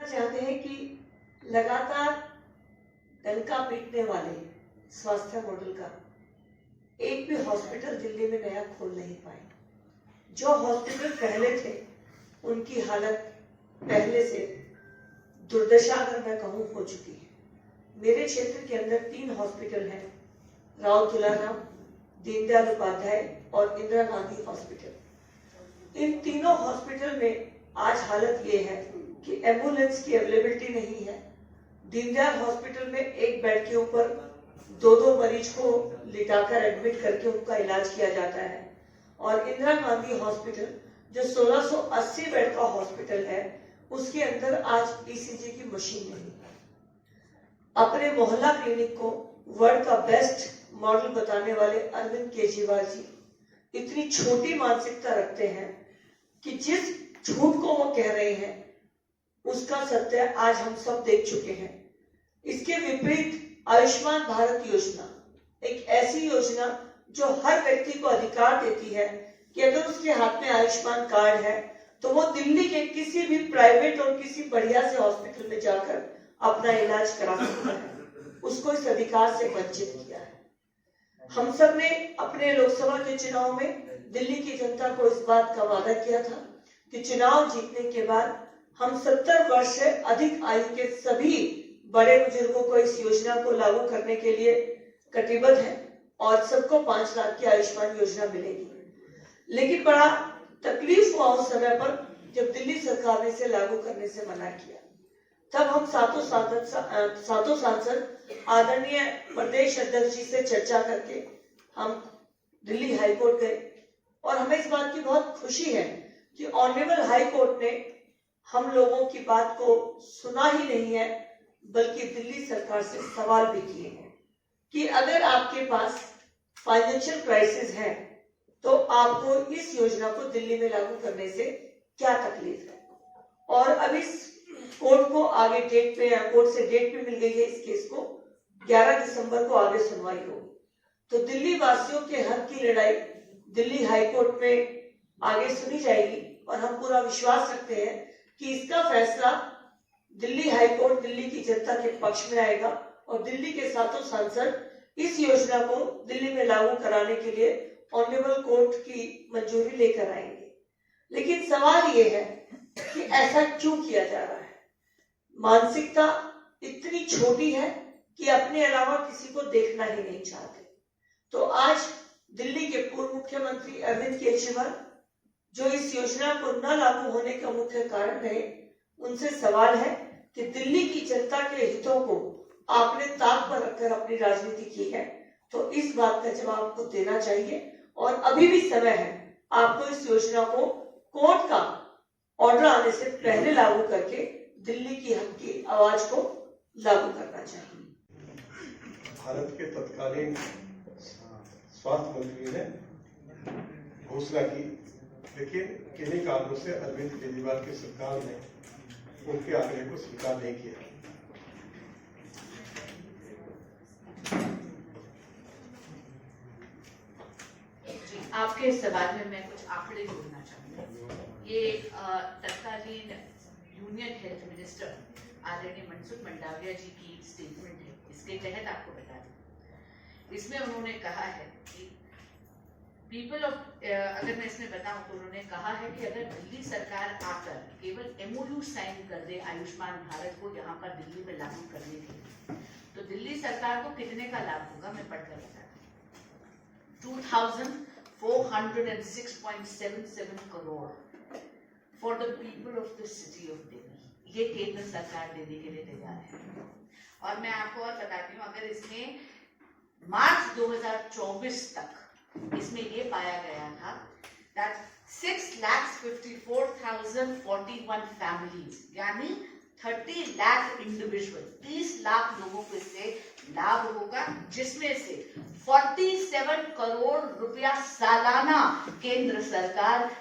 चाहते हैं कि लगातार डंका पीटने वाले स्वास्थ्य मॉडल का एक भी हॉस्पिटल दिल्ली में नया खोल नहीं पाए। जो हॉस्पिटल पहले थे उनकी हालत पहले से दुर्दशा अगर मैं कहूँ हो चुकी है। मेरे क्षेत्र के अंदर 3 हॉस्पिटल हैं, राव तुलाराम, दीनदयाल उपाध्याय और इंदिरा गांधी हॉस्पिटल। इन तीनों हॉस्पिटल में आज हालत ये है कि एम्बुलेंस की अवेलेबिलिटी नहीं है। दीनदयाल हॉस्पिटल में एक बेड के ऊपर 2-2 मरीज को लिटाकर एडमिट करके उनका इलाज किया जाता है, और इंदिरा गांधी हॉस्पिटल जो 1680 बेड का हॉस्पिटल है उसके अंदर आज ईसीजी की मशीन नहीं है। अपने मोहल्ला क्लिनिक को वर्ल्ड का बेस्ट मॉडल बताने वाले अरविंद केजरीवाल जी इतनी छोटी मानसिकता रखते हैं कि जिस झूठ को वो कह रहे हैं उसका सत्य आज हम सब देख चुके हैं। इसके विपरीत आयुष्मान भारत योजना एक ऐसी योजना जो हर व्यक्ति को अधिकार देती है कि अगर उसके हाथ में आयुष्मान कार्ड है तो वो दिल्ली के किसी भी प्राइवेट और किसी बढ़िया से हॉस्पिटल में जाकर अपना इलाज करा सकता है। उसको इस अधिकार से वंचित किया है। हम सब ने अपने लोकसभा के चुनाव में दिल्ली की जनता को इस बात का वादा किया था कि चुनाव जीतने के बाद हम 70 वर्ष से अधिक आयु के सभी बड़े बुजुर्गों को इस योजना को लागू करने के लिए कटिबद्ध है और सबको 5 लाख की आयुष्मान योजना मिलेगी। लेकिन बड़ा तकलीफ हुआ उस समय पर जब दिल्ली सरकार ने इसे लागू करने से मना किया। तब हम सातों सांसद आदरणीय प्रदेश अध्यक्ष जी से चर्चा करके हम दिल्ली हाई कोर्ट गए, और हमें इस बात की बहुत खुशी है कि ऑनरेबल हाई कोर्ट ने हम लोगों की बात को सुना ही नहीं है बल्कि दिल्ली सरकार से सवाल भी किए हैं कि अगर आपके पास फाइनेंशियल क्राइसिस है तो आपको इस योजना को दिल्ली में लागू करने से क्या तकलीफ है। और अब इस कोर्ट को आगे डेट पे, कोर्ट से डेट पे मिल गई है इस केस को 11 दिसंबर को आगे सुनवाई होगी। तो दिल्ली वासियों के हक की लड़ाई दिल्ली हाई कोर्ट में आगे सुनी जाएगी, और हम पूरा विश्वास रखते हैं कि इसका फैसला दिल्ली हाई कोर्ट दिल्ली की जनता के पक्ष में आएगा और दिल्ली के सातों सांसद इस योजना को दिल्ली में लागू कराने के लिए ऑनरेबल कोर्ट की मंजूरी लेकर आएंगे। लेकिन सवाल ये है कि ऐसा क्यों किया जा रहा है। मानसिकता इतनी छोटी है कि अपने अलावा किसी को देखना ही नहीं चाहते। तो आज दिल्ली के पूर्व मुख्यमंत्री अरविंद केजरीवाल जो इस योजना को न लागू होने का मुख्य कारण रहे, उनसे सवाल है कि दिल्ली की जनता के हितों को आपने ताक पर रखकर अपनी राजनीति की है, तो इस बात का जवाब आपको देना चाहिए। और अभी भी समय है, आपको इस योजना को कोर्ट का ऑर्डर आने से पहले लागू करके दिल्ली की हक की आवाज को लागू करना चाहिए। भारत के तत्कालीन स्वास्थ्य मंत्री ने घोषणा की, लेकिन किन्हीं कारणों से अरविंद केजरीवाल की सरकार ने उनके आग्रह को स्वीकार नहीं किया। आपके सवाल में मैं कुछ आंकड़े जोड़ना चाहूंगी। ये तत्कालीन यूनियन हेल्थ मिनिस्टर आदरणीय मनसुख मंडाविया जी की स्टेटमेंट है, इसके तहत आपको बता दूं। इसमें उन्होंने कहा है कि पीपल ऑफ, अगर मैं इसमें बताऊं तो उन्होंने कहा है कि अगर दिल्ली सरकार आकर केवल MOU साइन कर दे आयुष्मान भारत को यहाँ पर दिल्ली में लागू करने के लिए, तो दिल्ली सरकार को कितने का लाभ होगा मैं पढ़कर बताती हूँ। 2406.77 crore for the people of the city of Delhi, ये केंद्र सरकार देने के लिए तैयार है। और मैं आपको और बताती हूँ, अगर इसमें मार्च 2024 तक इसमें ये पाया गया था that 6,54,041 families, यानी 30 लाख इंडिविजुअल, 30 लाख लोगों को इससे लाभ होगा, जिसमें से 47 करोड़ रुपया सालाना केंद्र सरकार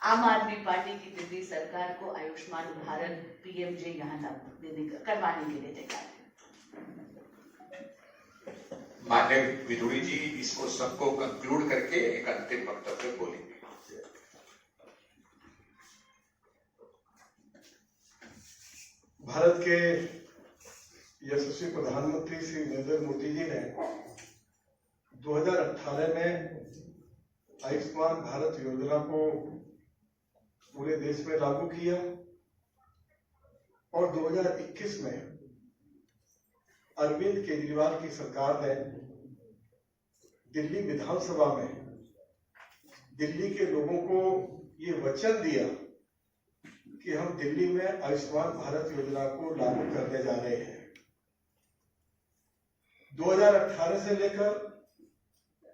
आम आदमी पार्टी की दिल्ली सरकार को आयुष्मान भारत PMJ यहाँ लागू करवाने के लिए तैयार है। माननीय विदुरी जी इसको सबको कंक्लूड करके एक अंतिम वक्तव्य बोलेंगे। भारत के यशस्वी प्रधानमंत्री श्री नरेंद्र मोदी जी ने 2018 में आयुष्मान भारत योजना को पूरे देश में लागू किया और 2021 में अरविंद केजरीवाल की सरकार ने दिल्ली विधानसभा में दिल्ली के लोगों को ये वचन दिया कि हम दिल्ली में आयुष्मान भारत योजना को लागू करने जा रहे हैं। 2018 से लेकर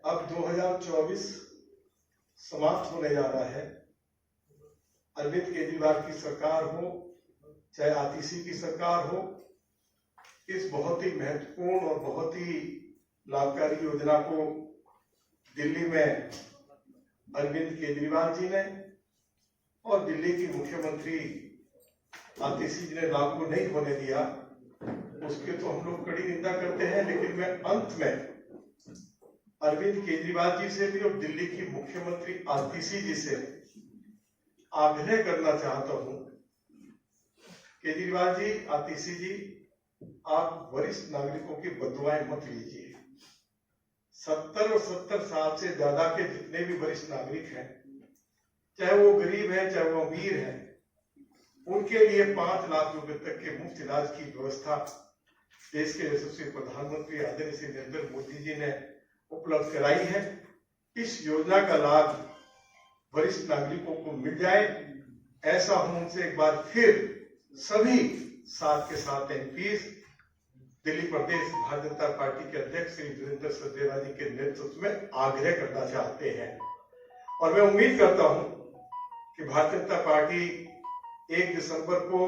अब 2024 समाप्त होने जा रहा है। अरविंद केजरीवाल की सरकार हो चाहे आतिशी की सरकार हो, इस बहुत ही महत्वपूर्ण और बहुत ही लाभकारी योजना को दिल्ली में अरविंद केजरीवाल जी ने और दिल्ली की मुख्यमंत्री आतिशी जी ने लागू नहीं होने दिया। उसके तो हम लोग कड़ी निंदा करते हैं, लेकिन मैं अंत में अरविंद केजरीवाल जी से भी और दिल्ली की मुख्यमंत्री आतिशी जी से आग्रह करना चाहता हूं, केजरीवाल जी, आतिशी जी, आप वरिष्ठ नागरिकों की बददुआएं मत लीजिए। 70 और 70 साल से ज्यादा के जितने भी वरिष्ठ नागरिक हैं, चाहे वो गरीब हैं चाहे वो अमीर हैं, उनके लिए 5 लाख रुपए तक के मुफ्त इलाज की व्यवस्था देश के यशस्वी प्रधानमंत्री आदरणीय श्री नरेंद्र मोदी जी ने उपलब्ध कराई है। इस योजना का लाभ वरिष्ठ नागरिकों को मिल जाए, ऐसा हम उनसे एक बार फिर सभी साथ के साथ एमपीज, दिल्ली प्रदेश भारतीय जनता पार्टी के अध्यक्ष श्री वीरेंद्र सचदेवा जी के नेतृत्व में आग्रह करना चाहते हैं। और मैं उम्मीद करता हूं कि भारतीय जनता पार्टी 1 दिसंबर को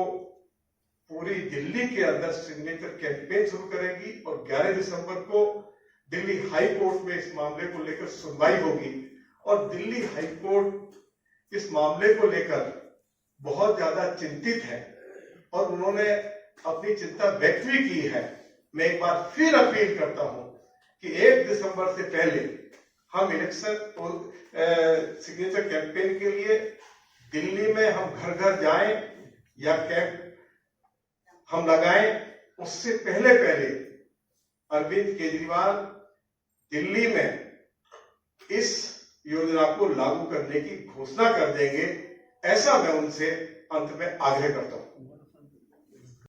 पूरी दिल्ली के अंदर सिग्नेचर कैंपेन शुरू करेगी और 11 दिसंबर को दिल्ली हाई कोर्ट में इस मामले को लेकर सुनवाई होगी और दिल्ली हाई कोर्ट इस मामले को लेकर बहुत ज्यादा चिंतित है और उन्होंने अपनी चिंता व्यक्त भी की है। मैं एक बार फिर अपील करता हूं कि 1 दिसंबर से पहले हम इलेक्शन और सिग्नेचर कैंपेन के लिए दिल्ली में हम घर घर जाएं या कैंप हम लगाएं, उससे पहले अरविंद केजरीवाल दिल्ली में इस योजना को लागू करने की घोषणा कर देंगे, ऐसा मैं उनसे अंत में आग्रह करता हूं।